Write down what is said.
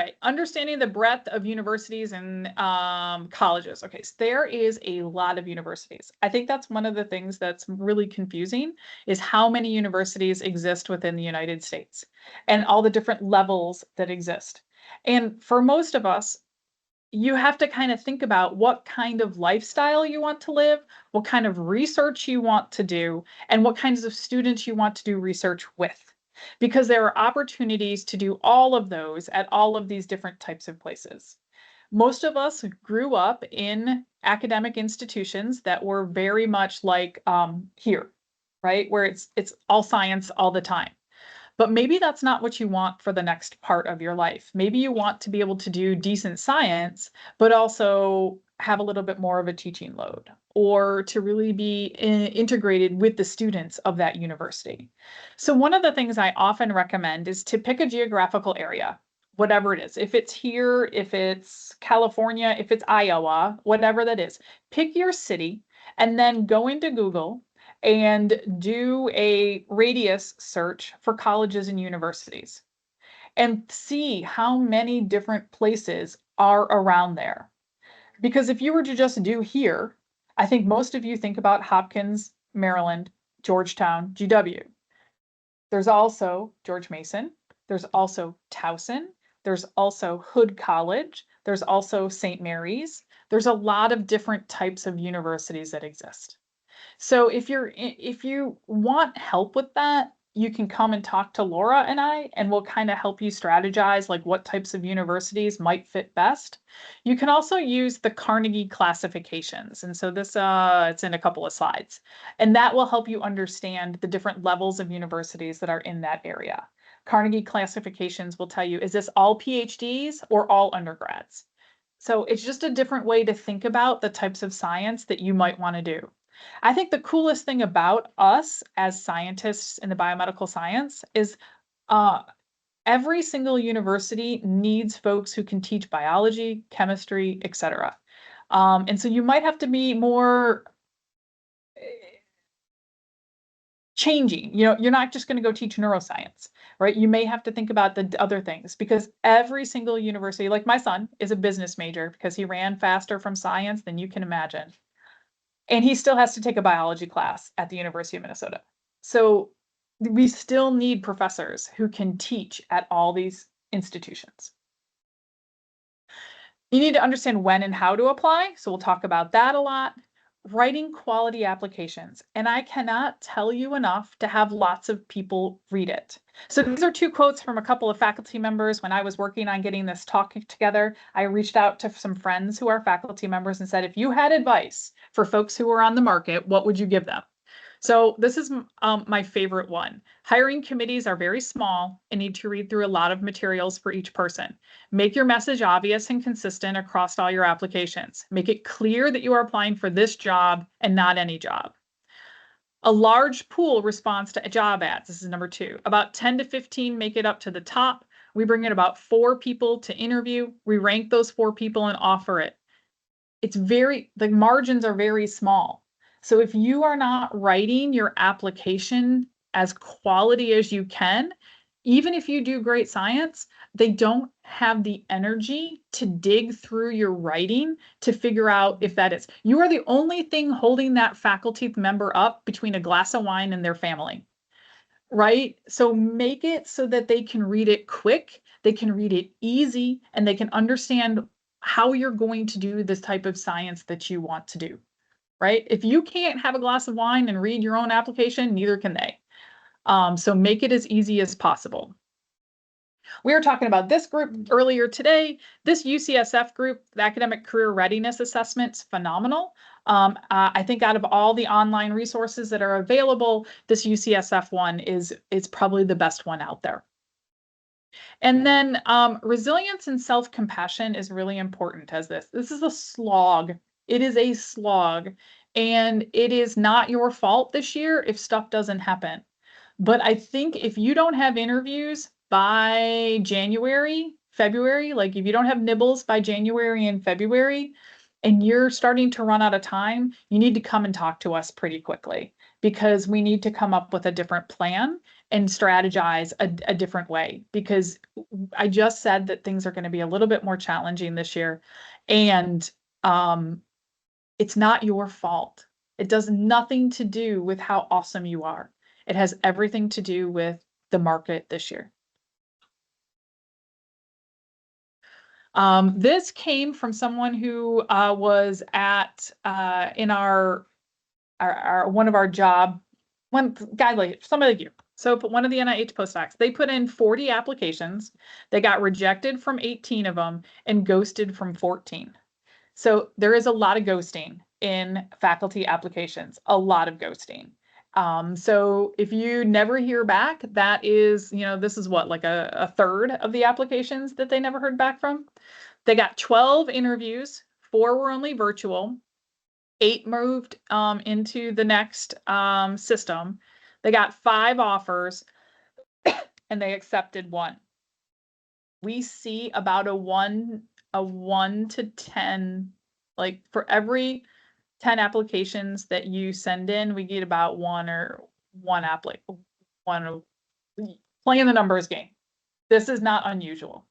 right. Understanding the breadth of universities and colleges. Okay, so there is a lot of universities. I think that's one of the things that's really confusing is how many universities exist within the United States and all the different levels that exist. And for most of us, you have to kind of think about what kind of lifestyle you want to live, what kind of research you want to do, and what kinds of students you want to do research with. Because there are opportunities to do all of those at all of these different types of places. Most of us grew up in academic institutions that were very much like here, right? Where it's all science all the time. But maybe that's not what you want for the next part of your life. Maybe you want to be able to do decent science, but also have a little bit more of a teaching load or to really be integrated with the students of that university. So one of the things I often recommend is to pick a geographical area, whatever it is. If it's here, if it's California, if it's Iowa, whatever that is, pick your city and then go into Google and do a radius search for colleges and universities and see how many different places are around there. Because if you were to just do here, I think most of you think about Hopkins, Maryland, Georgetown, GW. There's also George Mason. There's also Towson. There's also Hood College. There's also St. Mary's. There's a lot of different types of universities that exist. So if you want help with that, you can come and talk to Laura and I, and we'll kind of help you strategize like what types of universities might fit best. You can also use the Carnegie classifications. And so this it's in a couple of slides. And that will help you understand the different levels of universities that are in that area. Carnegie classifications will tell you, is this all PhDs or all undergrads? So it's just a different way to think about the types of science that you might want to do. I think the coolest thing about us as scientists in the biomedical science is every single university needs folks who can teach biology, chemistry, etc. And so you might have to be more changing. You know, you're not just going to go teach neuroscience, right? You may have to think about the other things because every single university, like my son, is a business major because he ran faster from science than you can imagine. And he still has to take a biology class at the University of Minnesota. So we still need professors who can teach at all these institutions. You need to understand when and how to apply. So we'll talk about that a lot. Writing quality applications. And I cannot tell you enough to have lots of people read it. So these are two quotes from a couple of faculty members. When I was working on getting this talk together, I reached out to some friends who are faculty members and said, if you had advice for folks who are on the market, what would you give them? So this is my favorite one. Hiring committees are very small and need to read through a lot of materials for each person. Make your message obvious and consistent across all your applications. Make it clear that you are applying for this job and not any job. A large pool responds to job ads. This is number 2. About 10 to 15 make it up to the top. We bring in about 4 people to interview. We rank those 4 people and offer it. The margins are very small. So if you are not writing your application as quality as you can, even if you do great science, they don't have the energy to dig through your writing to figure out if that is. You are the only thing holding that faculty member up between a glass of wine and their family, right? So make it so that they can read it quick, they can read it easy, and they can understand how you're going to do this type of science that you want to do. Right? If you can't have a glass of wine and read your own application, neither can they. So make it as easy as possible. We were talking about this group earlier today. This UCSF group, the Academic Career Readiness Assessment's phenomenal. I think out of all the online resources that are available, this UCSF one is probably the best one out there. And then resilience and self-compassion is really important as this. This is a slog. It is a slog. And it is not your fault this year if stuff doesn't happen. But I think if you don't have interviews by January, February, like if you don't have nibbles by January and February, and you're starting to run out of time, you need to come and talk to us pretty quickly because we need to come up with a different plan and strategize a different way, because I just said that things are going to be a little bit more challenging this year. And it's not your fault. It does nothing to do with how awesome you are. It has everything to do with the market this year. This came from someone who was at in our one of our job, one guy like somebody like you. So one of the NIH postdocs, they put in 40 applications. They got rejected from 18 of them and ghosted from 14. So there is a lot of ghosting in faculty applications, a lot of ghosting. So if you never hear back, that is, this is what, like a third of the applications that they never heard back from. They got 12 interviews, 4 were only virtual, 8 moved into the next system. They got 5 offers and they accepted 1. We see about a 1 to 10, like for every 10 applications that you send in, we get about one playing the numbers game. This is not unusual.